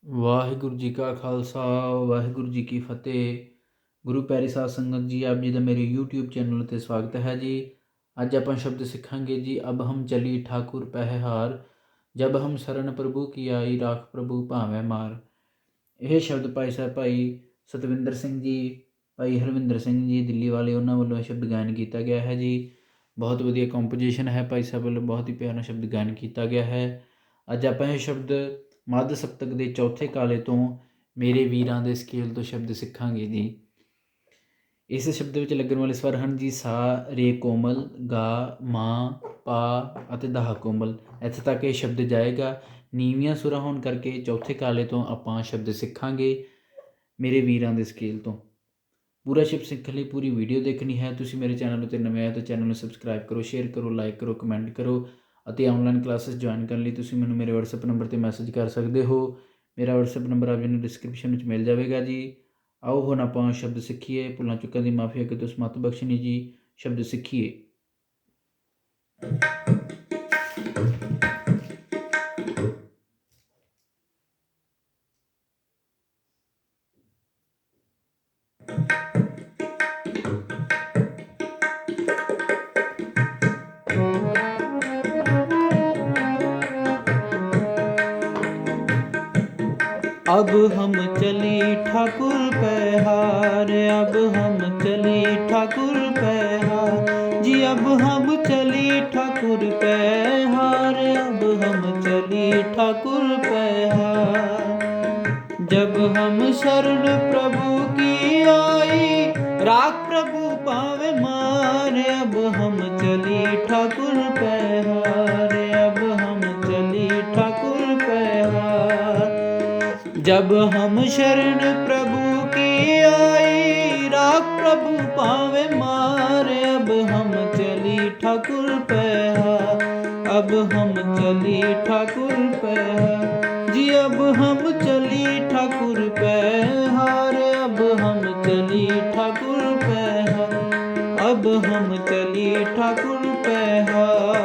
ਵਾਹਿਗੁਰੂ ਜੀ ਕਾ ਖਾਲਸਾ ਵਾਹਿਗੁਰੂ ਜੀ ਕੀ ਫਤਿਹ। ਗੁਰੂ ਪਿਆਰੀ ਸਾਧ ਸੰਗਤ ਜੀ, ਆਪ ਜੀ ਦਾ ਮੇਰੇ YouTube ਚੈਨਲ 'ਤੇ ਸਵਾਗਤ ਹੈ ਜੀ। ਅੱਜ ਆਪਾਂ ਸ਼ਬਦ ਸਿੱਖਾਂਗੇ ਜੀ। ਅਬ ਹਮ ਚਲੀ ਠਾਕੁਰ ਪਹਿ ਹਾਰ, ਜਬ ਹਮ ਸ਼ਰਨ ਪ੍ਰਭੂ ਕੀ ਆਈ, ਰਾਖ ਪ੍ਰਭੂ ਭਾਵੇਂ ਮਾਰ। ਇਹ ਸ਼ਬਦ ਭਾਈ ਸਾਹਿਬ ਭਾਈ ਸਤਵਿੰਦਰ ਸਿੰਘ ਜੀ, ਭਾਈ ਹਰਵਿੰਦਰ ਸਿੰਘ ਜੀ ਦਿੱਲੀ ਵਾਲੇ, ਉਹਨਾਂ ਵੱਲੋਂ ਇਹ ਸ਼ਬਦ ਗਾਇਨ ਕੀਤਾ ਗਿਆ ਹੈ ਜੀ। ਬਹੁਤ ਵਧੀਆ ਕੰਪੋਜੀਸ਼ਨ ਹੈ, ਭਾਈ ਸਾਹਿਬ ਵੱਲੋਂ ਬਹੁਤ ਹੀ ਪਿਆਰਾ ਸ਼ਬਦ ਗਾਇਨ ਕੀਤਾ ਗਿਆ ਹੈ। ਅੱਜ ਆਪਾਂ ਇਹ ਸ਼ਬਦ ਮੱਧ ਸਪਤਕ ਦੇ ਚੌਥੇ ਕਾਲੇ ਤੋਂ ਮੇਰੇ ਵੀਰਾਂ ਦੇ ਸਕੇਲ ਤੋਂ ਸ਼ਬਦ ਸਿੱਖਾਂਗੇ ਜੀ। ਇਸ ਸ਼ਬਦ ਵਿੱਚ ਲੱਗਣ ਵਾਲੇ ਸਵਰ ਹਨ ਜੀ ਸਾ, ਰੇ ਕੋਮਲ, ਗਾ, ਮਾਂ, ਪਾ ਅਤੇ ਦਾਹ ਕੋਮਲ। ਇੱਥੇ ਤੱਕ ਇਹ ਸ਼ਬਦ ਜਾਏਗਾ। ਨੀਵੀਆਂ ਸੁਰਾਂ ਹੋਣ ਕਰਕੇ ਚੌਥੇ ਕਾਲੇ ਤੋਂ ਆਪਾਂ ਸ਼ਬਦ ਸਿੱਖਾਂਗੇ ਮੇਰੇ ਵੀਰਾਂ ਦੇ ਸਕੇਲ ਤੋਂ। ਪੂਰਾ ਸ਼ਬਦ ਸਿੱਖਣ ਲਈ ਪੂਰੀ ਵੀਡੀਓ ਦੇਖਣੀ ਹੈ। ਤੁਸੀਂ ਮੇਰੇ ਚੈਨਲ ਉੱਤੇ ਨਵੇਂ ਆਏ ਤਾਂ ਚੈਨਲ ਨੂੰ ਸਬਸਕ੍ਰਾਈਬ ਕਰੋ, ਸ਼ੇਅਰ ਕਰੋ, ਲਾਈਕ ਕਰੋ, ਕਮੈਂਟ ਕਰੋ। ਅਤੇ ਆਨਲਾਈਨ ਕਲਾਸਿਸ ਜੁਆਇਨ ਕਰਨ ਲਈ ਤੁਸੀਂ ਮੈਨੂੰ ਮੇਰੇ WhatsApp ਨੰਬਰ 'ਤੇ ਮੈਸੇਜ ਕਰ ਸਕਦੇ ਹੋ। ਮੇਰਾ WhatsApp ਨੰਬਰ ਆਪ ਜੀ ਨੂੰ ਡਿਸਕ੍ਰਿਪਸ਼ਨ ਵਿੱਚ ਮਿਲ ਜਾਵੇਗਾ ਜੀ। ਆਓ ਹੁਣ ਆਪਾਂ ਸ਼ਬਦ ਸਿੱਖੀਏ। ਭੁੱਲਾਂ ਚੁੱਕਾਂ ਦੀ ਮਾਫੀ, ਅੱਗੇ ਤੋਂ ਸਮਤ ਬਖਸ਼ਣੀ ਜੀ। ਸ਼ਬਦ ਸਿੱਖੀਏ। अब हम चली ठाकुर पहार, अब हम चली ठाकुर पहार जी, अब हम चली ठाकुर पहार, अब हम चली ठाकुर पहार। जब हम शरण प्रभु की आई, राख प्रभु पावे मार, अब हम चली ठाकुर पहार, अब हम चली ठाकुर पहार। जब हम शरण प्रभु की आई, राख प्रभु पावे मार, अब हम चली ठाकुर पहार, अब हम चली ठाकुर पहार जी, अब हम चली ठाकुर पहार, अब हम चली ठाकुर पहार, अब हम चली ठाकुर पहार।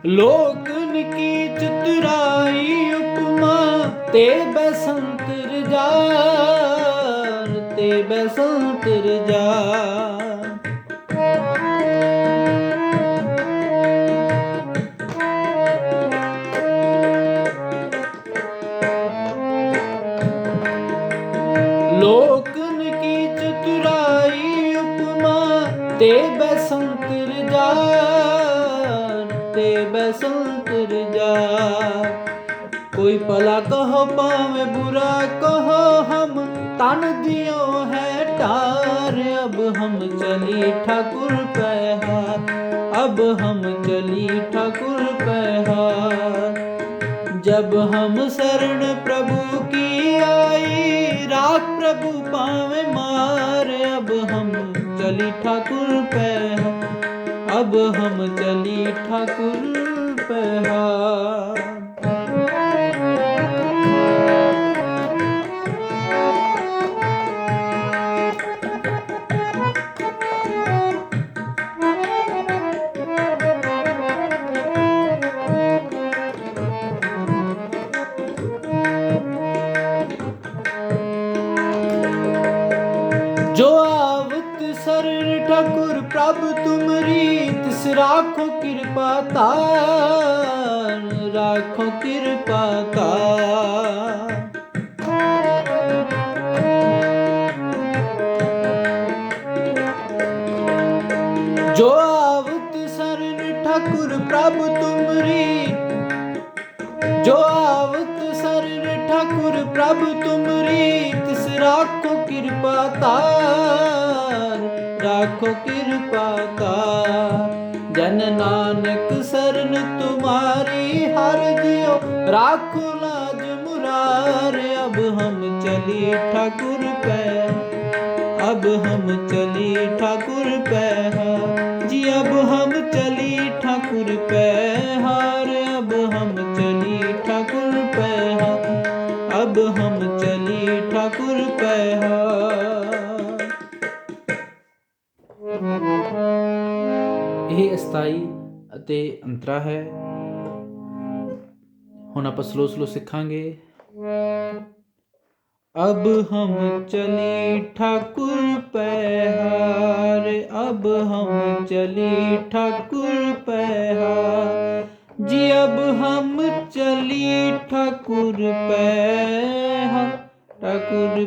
लोकन की चतुराई उपमा, ते बसंत रजार, ते बसंत रजार। लोकन की चतुराई उपमा, ते बसंत रजार, ते बसंत रजार। कोई भला कहो पावे बुरा कहो, हम तन दियो है टार, अब हम चली ठाकुर पहार, अब हम चली ठाकुर पहार। जब हम शरण प्रभु की आई, राख प्रभु पावे मार, अब हम चली ठाकुर पहार, अब हम चली ठाकुर पहार। जो आवत शरण ठाकुर प्रभु तुमरी, तिस राखो कृपा तार, राखो कृपा तार। जो आवत शरण ठाकुर प्रभु तुमरी, जो आवत शरण ठाकुर प्रभु तुमरी, तिस राखो कृपा तार, राखो कृपा तार। जन नानक शरण तुम्हारी, हर जियो राखो लाज मुरार। अब हम चली ठाकुर पे, अब हम चली ठाकुर पे जी, अब हम पैहार, अब हम चली ठाकुर पैहार, अब हम चली ठाकुर पैहार। ਇਹ ਅਸਥਾਈ ਅਤੇ ਅੰਤਰਾ ਹੈ। ਹੁਣ ਆਪਾਂ ਸਲੋ ਸਲੋ ਸਿੱਖਾਂਗੇ। अब हम चली ठाकुर पैहार, अब हम चली ठाकुर पैहार जी, अब हम चली ठाकुर पैहार, ठाकुर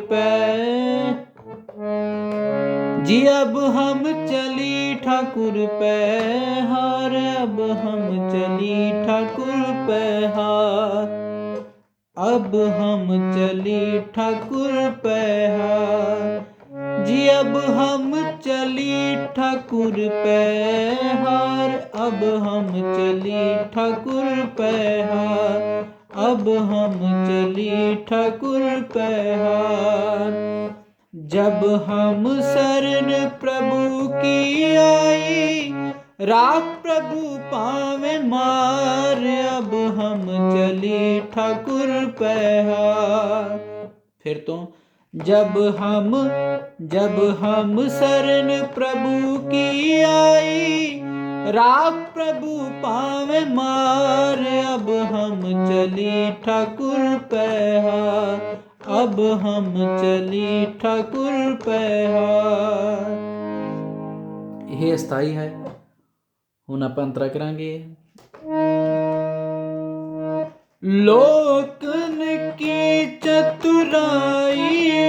जी, अब हम चली ठाकुर पैहार, अब हम चली ठाकुर पैहार, अब हम चली ठाकुर पैहार जी, अब हम चली ठाकुर पैहार, अब हम चली ठाकुर पैहार, अब हम चली ठाकुर पैहार। जब हम शरण प्रभु की आई, राख प्रभु पावे मार, अब हम चली ठाकुर पैहार। फिर तो जब हम शरण प्रभु की आई, राख प्रभु पावे मार, अब हम चली ठाकुर पैहार, अब हम चली ठाकुर पैहार। ਇਹ ਅਸਥਾਈ ਹੈ। ਹੁਣ ਆਪਾਂ ਅੰਤਰਾ ਕਰਾਂਗੇ। ਲੋਕਨ ਕੀ ਚਤੁਰਾਈ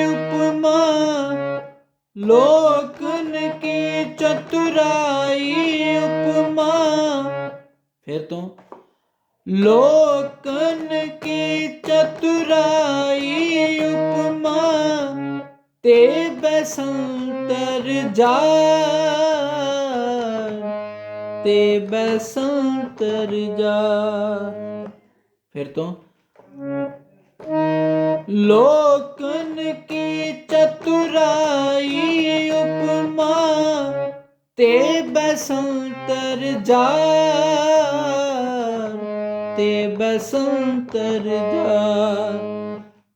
ਉਪਮਾ, ਲੋਕਨ ਕੀ ਚਤੁਰਾਈ ਉਪਮਾ। ਫਿਰ ਤੋਂ ਲੋਕਨ ਕੀ ਚਤੁਰਾਈ ਉਪਮਾ, ਤੇ ਬਸੰਤਰ ਜਾ, ते बसंतर जा। फिर तो लोकन की चतुराई उपमा, ते बसंतर जा, ते बसंतर जा।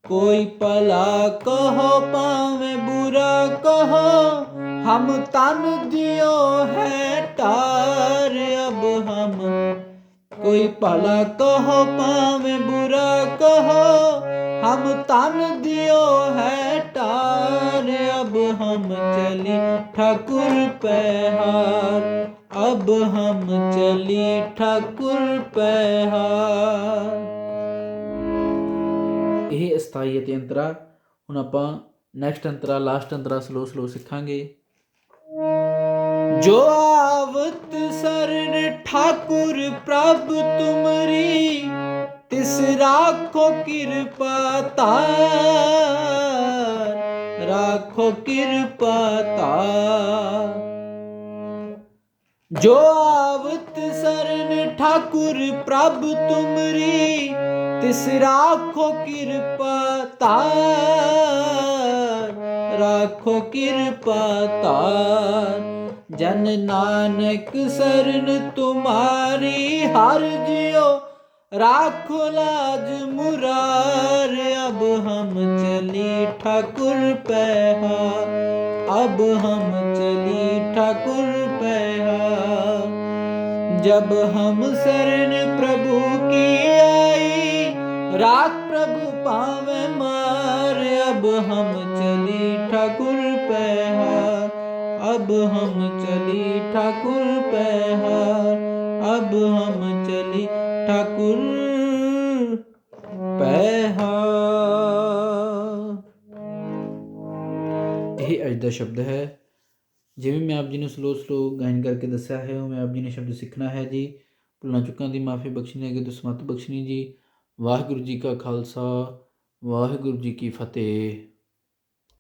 कोई भला कहो पावे बुरा कहो, हम तन दियो है टार, अब हम कोई भला कहो पावे बुरा कहो, हम तन दियो है टार, अब हम चली ठाकुर पैहार, अब हम चली ठाकुर पैहार। ਇਹ ਅਸਥਾਈ ਅਤੇ ਅੰਤਰਾ। ਹੁਣ ਆਪਾਂ ਨੈਕਸਟ ਅੰਤਰਾ, ਲਾਸਟ ਅੰਤਰਾ ਸਲੋ ਸਲੋ ਸਿੱਖਾਂਗੇ। जो आवत शरण ठाकुर प्रभ तुमरी, तिस राखो कृपा तार, राखो कृपा तार। जो आवत शरण ठाकुर प्रभ तुमरी, तिस राखो कृपा तार, राखो कृपा तार। जन नानक शरण तुम्हारी हर जियो, राखो लाज मुरार, अब हम चली ठाकुर पैहार, अब हम चली ठाकुर पैहार। जब हम शरण प्रभु की आई, राख प्रभु पावे मार, अब हम चली ठाकुर पैहार, अब हम चली ठाकुर पैहार, अब हम चली ठाकुर पैहार। यही ਅੱਜ ਦਾ ਸ਼ਬਦ ਹੈ। ਜਿਵੇਂ ਮੈਂ ਆਪ ਜੀ ਨੂੰ ਸਲੋ ਗਾਇਨ ਕਰਕੇ ਦੱਸਿਆ ਹੈ, ਉਵੇਂ ਆਪ ਜੀ ਨੇ ਸ਼ਬਦ ਸਿੱਖਣਾ ਹੈ ਜੀ। ਭੁੱਲਾਂ ਚੁੱਕਾਂ ਦੀ ਮਾਫੀ ਬਖਸ਼ਣੀ, ਅੱਗੇ ਤੋਂ ਸਮਤ ਬਖਸ਼ਣੀ ਜੀ। ਵਾਹਿਗੁਰੂ ਜੀ ਕਾ ਖਾਲਸਾ, ਵਾਹਿਗੁਰੂ ਜੀ ਕੀ ਫਤਿਹ।